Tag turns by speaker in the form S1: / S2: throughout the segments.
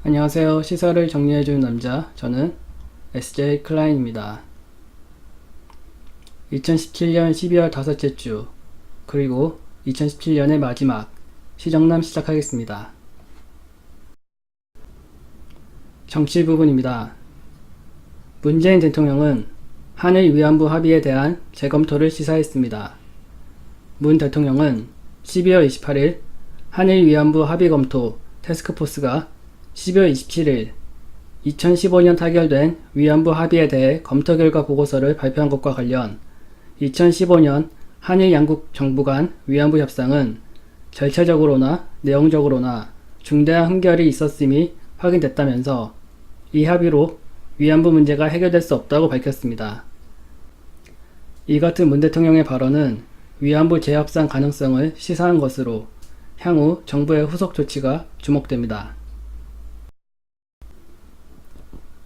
S1: 안녕하세요. 시사를 정리해주는 남자, 저는 SJ 클라인입니다. 2017년 12월 다섯째 주, 그리고 2017년의 마지막, 시정남 시작하겠습니다. 정치 부분입니다. 문재인 대통령은 한일 위안부 합의에 대한 재검토를 시사했습니다. 문 대통령은 12월 28일 한일 위안부 합의 검토 태스크포스가 12월 27일 2015년 타결된 위안부 합의에 대해 검토 결과 보고서를 발표한 것과 관련 2015년 한일 양국 정부 간 위안부 협상은 절차적으로나 내용적으로나 중대한 흠결이 있었음이 확인됐다면서 이 합의로 위안부 문제가 해결될 수 없다고 밝혔습니다. 이 같은 문 대통령의 발언은 위안부 재협상 가능성을 시사한 것으로 향후 정부의 후속 조치가 주목됩니다.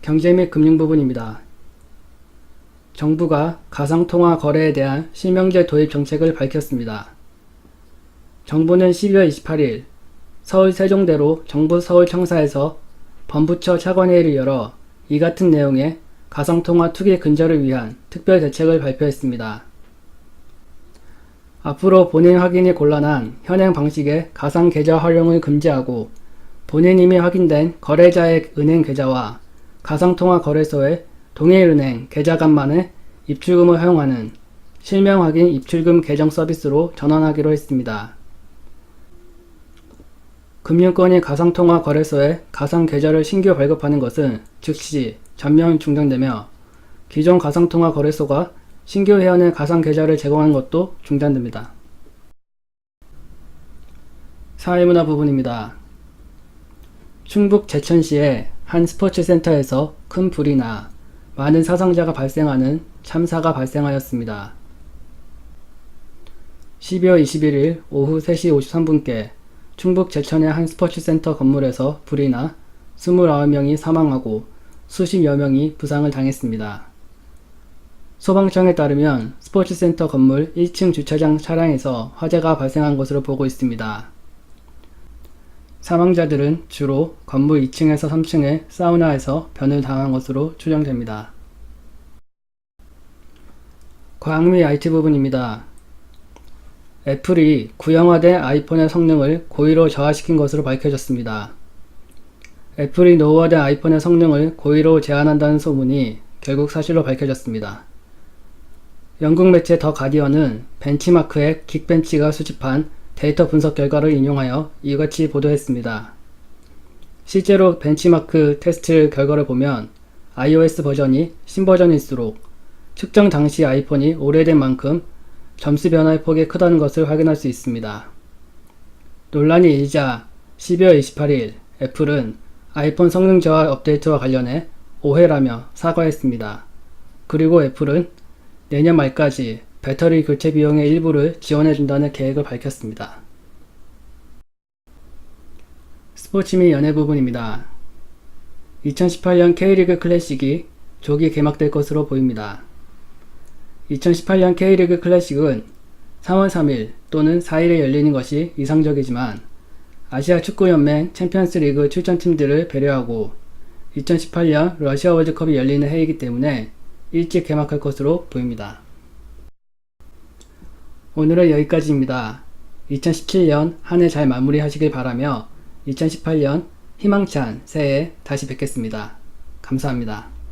S1: 경제 및 금융 부분입니다. 정부가 가상통화 거래에 대한 실명제 도입 정책을 밝혔습니다. 정부는 12월 28일 서울 세종대로 정부 서울청사에서 범부처 차관회의를 열어 이 같은 내용의 가상통화 투기 근절을 위한 특별 대책을 발표했습니다. 앞으로 본인 확인이 곤란한 현행 방식의 가상 계좌 활용을 금지하고 본인 이미 확인된 거래자의 은행 계좌와 가상통화 거래소의 동일은행 계좌 간만에 입출금을 허용하는 실명 확인 입출금 계정 서비스로 전환하기로 했습니다. 금융권이 가상통화 거래소에 가상 계좌를 신규 발급하는 것은 즉시 전면 중단되며 기존 가상통화 거래소가 신규 회원의 가상 계좌를 제공하는 것도 중단됩니다. 사회문화 부분입니다. 충북 제천시의 한 스포츠센터에서 큰 불이 나 많은 사상자가 발생하는 참사가 발생하였습니다. 12월 21일 오후 3시 53분께 충북 제천의 한 스포츠센터 건물에서 불이 나 29명이 사망하고 수십여 명이 부상을 당했습니다. 소방청에 따르면 스포츠센터 건물 1층 주차장 차량에서 화재가 발생한 것으로 보고 있습니다. 사망자들은 주로 건물 2층에서 3층의 사우나에서 변을 당한 것으로 추정됩니다. 과학 및 IT 부분입니다. 애플이 구형화된 아이폰의 성능을 고의로 저하시킨 것으로 밝혀졌습니다. 애플이 노후화된 아이폰의 성능을 고의로 제한한다는 소문이 결국 사실로 밝혀졌습니다. 영국 매체 더 가디언은 벤치마크의 긱벤치가 수집한 데이터 분석 결과를 인용하여 이같이 보도했습니다. 실제로 벤치마크 테스트 결과를 보면 iOS 버전이 신버전일수록 측정 당시 아이폰이 오래된 만큼 점수 변화의 폭이 크다는 것을 확인할 수 있습니다. 논란이 일자 12월 28일 애플은 아이폰 성능 저하 업데이트와 관련해 오해라며 사과했습니다. 그리고 애플은 내년 말까지 배터리 교체 비용의 일부를 지원해준다는 계획을 밝혔습니다. 스포츠 및 연예 부분입니다. 2018년 K리그 클래식이 조기 개막될 것으로 보입니다. 2018년 K리그 클래식은 3월 3일 또는 4일에 열리는 것이 이상적이지만 아시아 축구연맹 챔피언스리그 출전팀들을 배려하고 2018년 러시아 월드컵이 열리는 해이기 때문에 일찍 개막할 것으로 보입니다. 오늘은 여기까지입니다. 2017년 한 해 잘 마무리하시길 바라며 2018년 희망찬 새해에 다시 뵙겠습니다. 감사합니다.